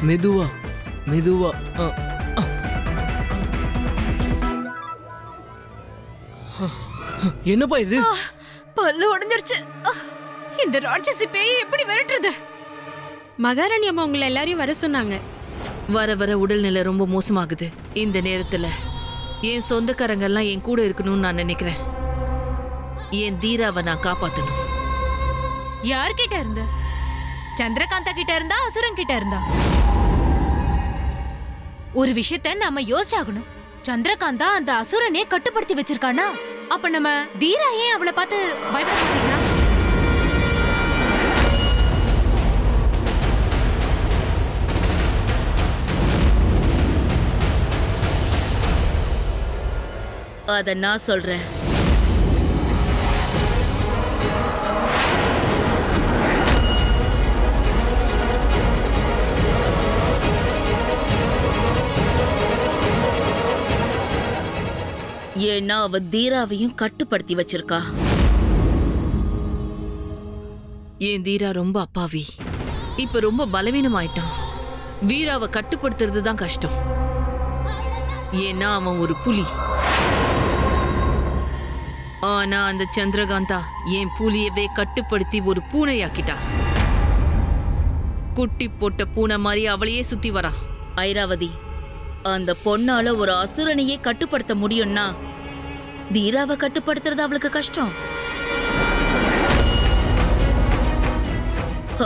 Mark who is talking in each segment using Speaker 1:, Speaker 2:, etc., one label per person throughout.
Speaker 1: மெதுவா மெதுவா. என்னப்பா இது?
Speaker 2: பல்லு உடைஞ்சிருச்சு. இந்த ராட்சசி பேய் எப்படி விரட்டுறது?
Speaker 3: மகாராணி அம்மா உங்களை எல்லாரையும் வர சொன்னாங்க.
Speaker 4: வர வர உடல்நிலை ரொம்ப மோசமாகுது. இந்த நேரத்துல என் சொந்தக்காரங்க எல்லாம் என் கூட இருக்கணும்னு நான் நினைக்கிறேன். என் தீராவை நான் காப்பாத்தணும்.
Speaker 2: யார்கிட்ட இருந்த? சந்திரகாந்தா கிட்ட இருந்தா, அசுரன் கிட்ட இருந்தா? ஒரு விஷயத்த நாம யோசிச்சாகணும். சந்திரகாந்தா அந்த அசுரனே கட்டுப்படுத்தி வச்சிருக்கானா? அப்ப நம்ம தீரா ஏன் அவளை பார்த்து பயப்பட மாட்டீங்களா?
Speaker 4: அத நான் சொல்றேன். ஏன்னா அவ தீராவையும் கட்டுப்படுத்தி வச்சிருக்கா. என் தீரா ரொம்ப அப்பாவி. இப்ப ரொம்ப பலவீனமாயிட்டான். வீராவை கட்டுப்படுத்துறது தான் கஷ்டம். ஏன்னா அவன் ஒரு புலி. ஆனா அந்த சந்திரகாந்தா என் புலியவே கட்டுப்படுத்தி ஒரு பூனையாக்கிட்டா. குட்டி போட்ட பூனை மாதிரி அவளையே சுத்தி வரா. ஐராவதி, அந்த பொண்ணால ஒரு அசுரனையே கட்டுப்படுத்த முடியும்னா தீராவை கட்டுப்படுத்துறது அவளுக்கு கஷ்டம்.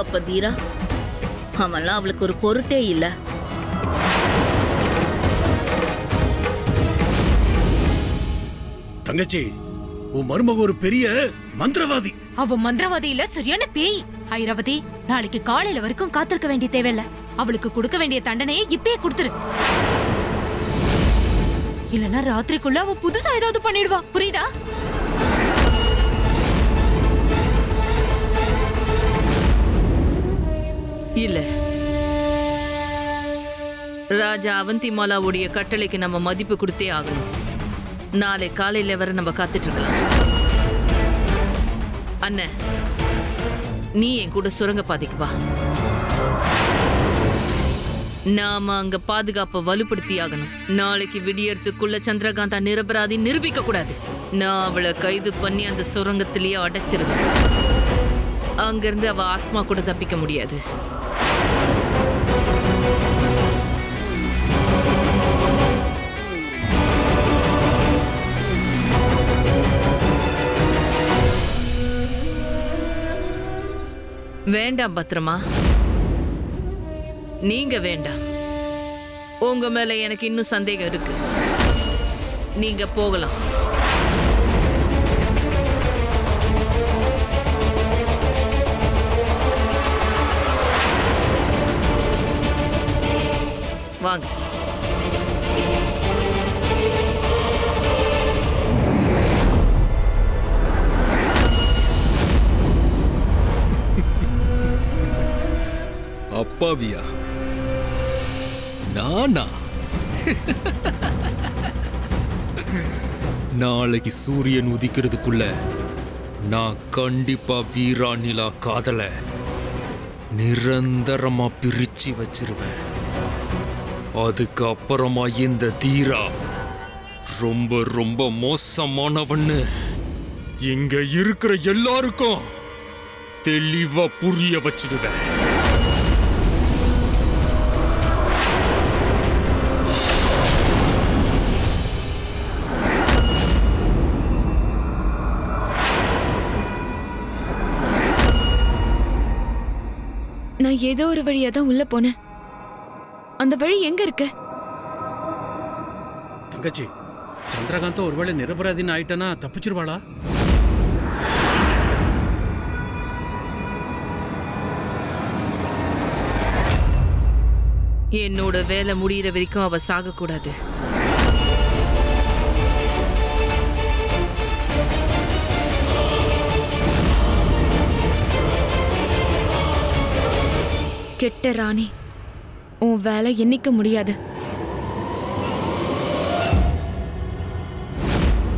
Speaker 4: அப்ப தீரா அவன்லாம் அவளுக்கு ஒரு பொருட்டே இல்ல.
Speaker 5: தங்கச்சி, உன் மருமக ஒரு பெரிய மந்திரவாதி.
Speaker 2: அவ மந்திரவாதி இல்ல, சரியான பேய். ஐராவதி, நாளைக்கு காலையில வரைக்கும் காத்திருக்க வேண்டிய தேவையில்ல. அவளுக்கு கொடுக்க வேண்டிய தண்டனையை இப்பயே கொடுத்துரு. இல்லனா ராத்திரிக்குள்ள அவ புதுசா ஏதாவது பண்ணிடுவா. புரியுதா?
Speaker 4: இல்ல, ராஜா அவந்திமாலாவுடைய கட்டளைக்கு நம்ம மதிப்பு கொடுத்தே ஆகணும். நாளை காலையில வர நம்ம காத்துட்டு இருக்கலாம். அண்ணன், நீ என் கூட சுரங்க பாதைக்கு வா. நாம அங்க பாதுகாப்பை வலுப்படுத்தி ஆகணும். நாளைக்கு விடியறதுக்குள்ள சந்திரகாந்தா நிரபராதி நிரூபிக்க கூடாது. நான் அவளை கைது பண்ணி அந்த சுரங்கத்திலேயே அடைச்சிருவேன். அங்கிருந்து அவ ஆத்மா கூட தப்பிக்க முடியாது. வேண்டாம் பத்திரமா, நீங்க வேண்டாம். உங்க மேல எனக்கு இன்னும் சந்தேகம் இருக்கு. நீங்க போகலாம். வாங்க.
Speaker 6: அப்பாவியா? நானா? நாளைக்கு சூரியன் உதிக்கிறதுக்குள்ள நான் கண்டிப்பா வீரா நிலா காதல நிரந்தரமா பிரிச்சு வச்சிருவேன். அதுக்கு அப்புறமா இந்த தீரா ரொம்ப ரொம்ப மோசமானவன்னு இங்க இருக்கிற எல்லாருக்கும் தெளிவா புரிய வச்சிடுவேன்.
Speaker 3: நான் ஏதோ ஒரு வழியா தான் உள்ள போனேன். அந்த வழி எங்க இருக்கு?
Speaker 5: தங்கச்சி, சந்திரகாந்தா ஒருவேளை நிரபராதின்னு ஆயிட்டனா தப்பிச்சிருவாளா?
Speaker 4: என்னோட வேலை முடிகிற வரைக்கும் அவ சாகக்கூடாது.
Speaker 3: கெட்ட ராணி, உன் வேலை என்னைக்க முடியாது.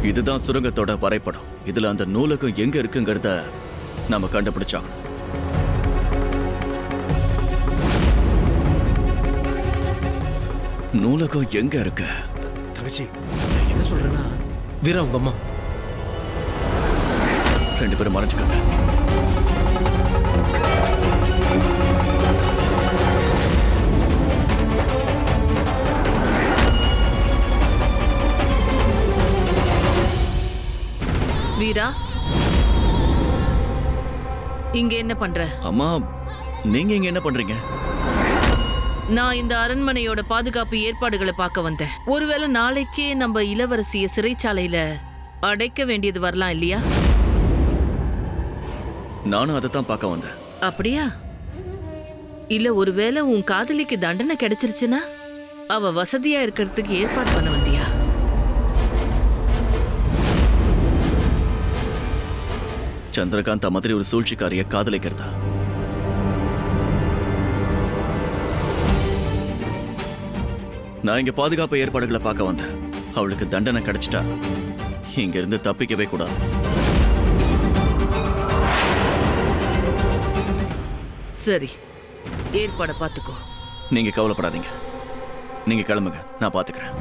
Speaker 7: இதுதான் சுரங்கத்தோட வரைபடம். இதுல அந்த நூலகம் எங்க இருக்குங்கிறத நாம கண்டுபிடிச்சாகணும். நூலகம் எங்க இருக்கு?
Speaker 1: தங்கச்சி, நான் என்ன சொல்றேன்னா, வீரா உங்க அம்மா.
Speaker 7: ரெண்டு பேரும் மறைச்சுக்காங்க.
Speaker 4: வீரா, இங்க என்ன பண்ற?
Speaker 7: அம்மா, நீங்க இங்க என்ன பண்றீங்க?
Speaker 4: நான் இந்த அரண்மனையோட பாதுகாப்பு ஏற்பாடுகளை பார்க்க வந்தேன். ஒருவேளை நாளைக்கே நம்ம இளவரசிய சிறைச்சாலையில அடைக்க வேண்டியது வரலாம் இல்லையா?
Speaker 7: நானும் அதைத்தான் பார்க்க வந்தேன்.
Speaker 4: அப்படியா? இல்ல ஒருவேளை உன் காதலிக்கு தண்டனை கிடைச்சிருச்சுன்னா அவ வசதியா இருக்கிறதுக்கு ஏற்பாடு பண்ண வந்தியா?
Speaker 7: சந்திரகாந்தா மாதிரி ஒரு சூழ்ச்சிக்காரிய காதலிக்கிறதா? நான் இங்க பாதுகாப்பு ஏற்பாடுகளை பார்க்க வந்தேன். அவளுக்கு தண்டனை கிடைச்சிட்டா இங்க இருந்து தப்பிக்கவே கூடாது.
Speaker 4: சரி, ஏற்பாட பாத்துக்கோ.
Speaker 7: நீங்க கவலைப்படாதீங்க. நீங்க கிளம்புங்க, நான் பாத்துக்கிறேன்.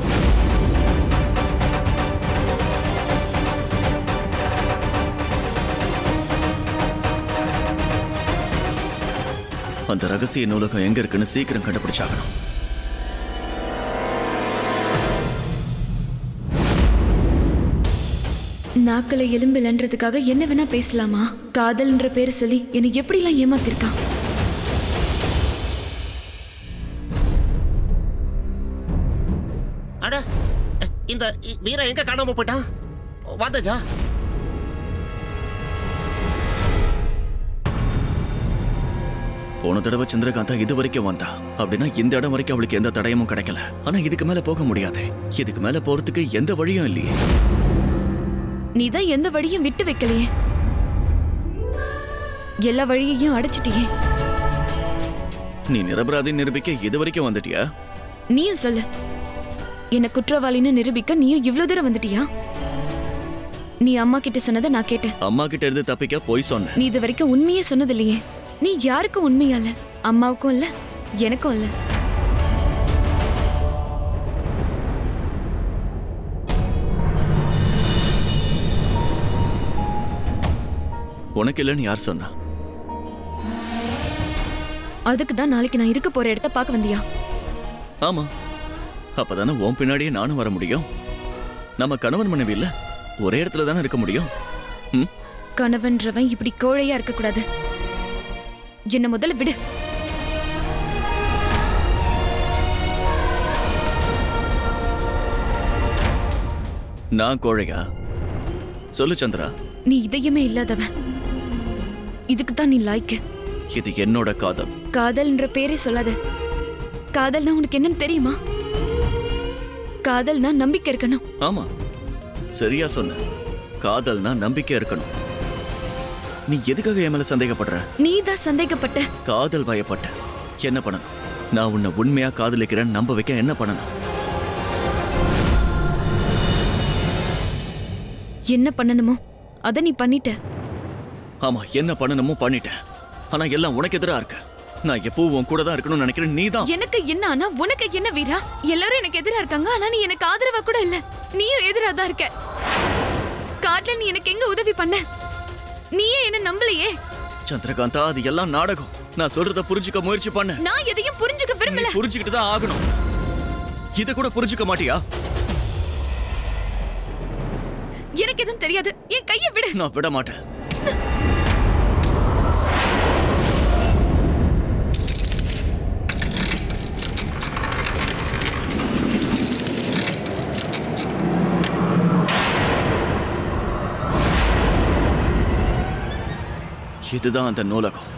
Speaker 7: அந்த ரகசிய நூலகம் எங்க இருக்குன்னு சீக்கிரம் கண்டுபிடிச்சாகணும்.
Speaker 3: நாக்களை எலும்பிலன்றதுக்காக என்ன வேணா பேசலாமா? காதல்ன்ற பேரை சொல்லி என்னை எப்படிலாம் ஏமாத்திருக்கான்.
Speaker 8: அட, இந்த வீரா எங்க காணாம போயிட்டான்? வாதஜா,
Speaker 7: போன தடவை சந்திரகாந்தா இது வரைக்கும் வந்தா அப்படின்னா இந்த இடம் வரைக்கும் அவளுக்கு எந்த தடயமும் கிடைக்கல. ஆனா இதுக்கு மேல போக முடியாது. இதுக்கு மேல போறதுக்கு எந்த வழியும் இல்லையே.
Speaker 3: நீதான் எந்த வழியும் விட்டு வைக்கலையே, எல்லா வழியையும் அடைச்சிட்டியே.
Speaker 7: நீ நிரபராதி நிரூபிக்க இது வரைக்கும் வந்துட்டியா?
Speaker 3: நீயும் சொல்லு, என்ன குற்றவாளின்னு நிரூபிக்க நீயும் இவ்வளவு தூரம் வந்துட்டியா? நீ அம்மா கிட்ட சொன்னதை நான் கேட்டேன்.
Speaker 7: அம்மா கிட்ட இருந்து தப்பிக்க போய் சொன்னேன்.
Speaker 3: நீ இது வரைக்கும் உண்மையே சொன்னதில்லையே. நீ யாருக்கும் உண்மையா இல்ல, அம்மாவுக்கும் இல்ல, எனக்கும் இல்ல.
Speaker 7: உனக்கு இல்லைன்னு யார் சொன்னா?
Speaker 3: அதுக்கு தான் நாளைக்கு நான் இருக்க போற இடத்த பார்க்க வந்தியா?
Speaker 7: ஆமா, அப்பதானே உன் பின்னாடியே நானும் வர முடியும். நம்ம கணவன் மனைவி இல்ல, ஒரே இடத்துல தானே இருக்க முடியும்.
Speaker 3: கணவன்றவன் இப்படி கோழையா இருக்க கூடாது. என்ன முதல்ல விடு.
Speaker 7: நான் கோழையா? சொல்லு சந்திரா.
Speaker 3: நீ இதயமே இல்லாதவன். இதுக்கு தான் நீ லாய்க்க.
Speaker 7: இது என்னோட காதல்.
Speaker 3: காதல்ன்ற பேரே சொல்லாத. காதல்னா உனக்கு என்னன்னு தெரியுமா? காதல்னா நம்பிக்கை இருக்கணும்.
Speaker 7: ஆமா, சரியா சொன்ன. காதல்னா நம்பிக்கை இருக்கணும். நீ எதுக்காக என் மேல சந்தேகப்படுற?
Speaker 3: நீ தான் சந்தேகப்பட்ட.
Speaker 7: காதல் வயப்பட்ட. என்ன பண்ணணும்? நான் உன்னை உண்மையா காதலிக்கிறேன்னு நம்ப வைக்க என்ன பண்ணணும்?
Speaker 3: என்ன பண்ணணுமோ அத நீ பண்ணிட்ட.
Speaker 7: ஆமா, என்ன பண்ணணுமோ பண்ணிட்டேன். ஆனா எல்லாம் உனக்கு எதிரா இருக்கு. நான் எப்பவும் உன் கூட தான் இருக்கணும்னு நினைக்கிறேன். நீ தான்.
Speaker 3: எனக்கு என்ன ஆனா உனக்கு என்ன வீரா? எல்லாரும் எனக்கு எதிரா இருக்காங்க, ஆனா நீ எனக்கு ஆதரவா கூட இல்ல. நீயும் எதிரா தான் இருக்க. காட்டுல நீ எனக்கு எங்க உதவி பண்ண? நீயே என்ன நம்பலையே.
Speaker 7: சந்திரகாந்தா, அது எல்லாம் நாடகம். நான் சொல்றத புரிஞ்சுக்க முயற்சி பண்ண.
Speaker 3: நான் எதையும் புரிஞ்சுக்க விரும்பல.
Speaker 7: புரிஞ்சுக்கிட்டு தான் ஆகணும். இத கூட புரிஞ்சுக்க மாட்டியா?
Speaker 3: எனக்கு எதுவும் தெரியாது. என் கையை விடு.
Speaker 7: நான் விட மாட்டேன். இதுதான் அந்த நூலகம்.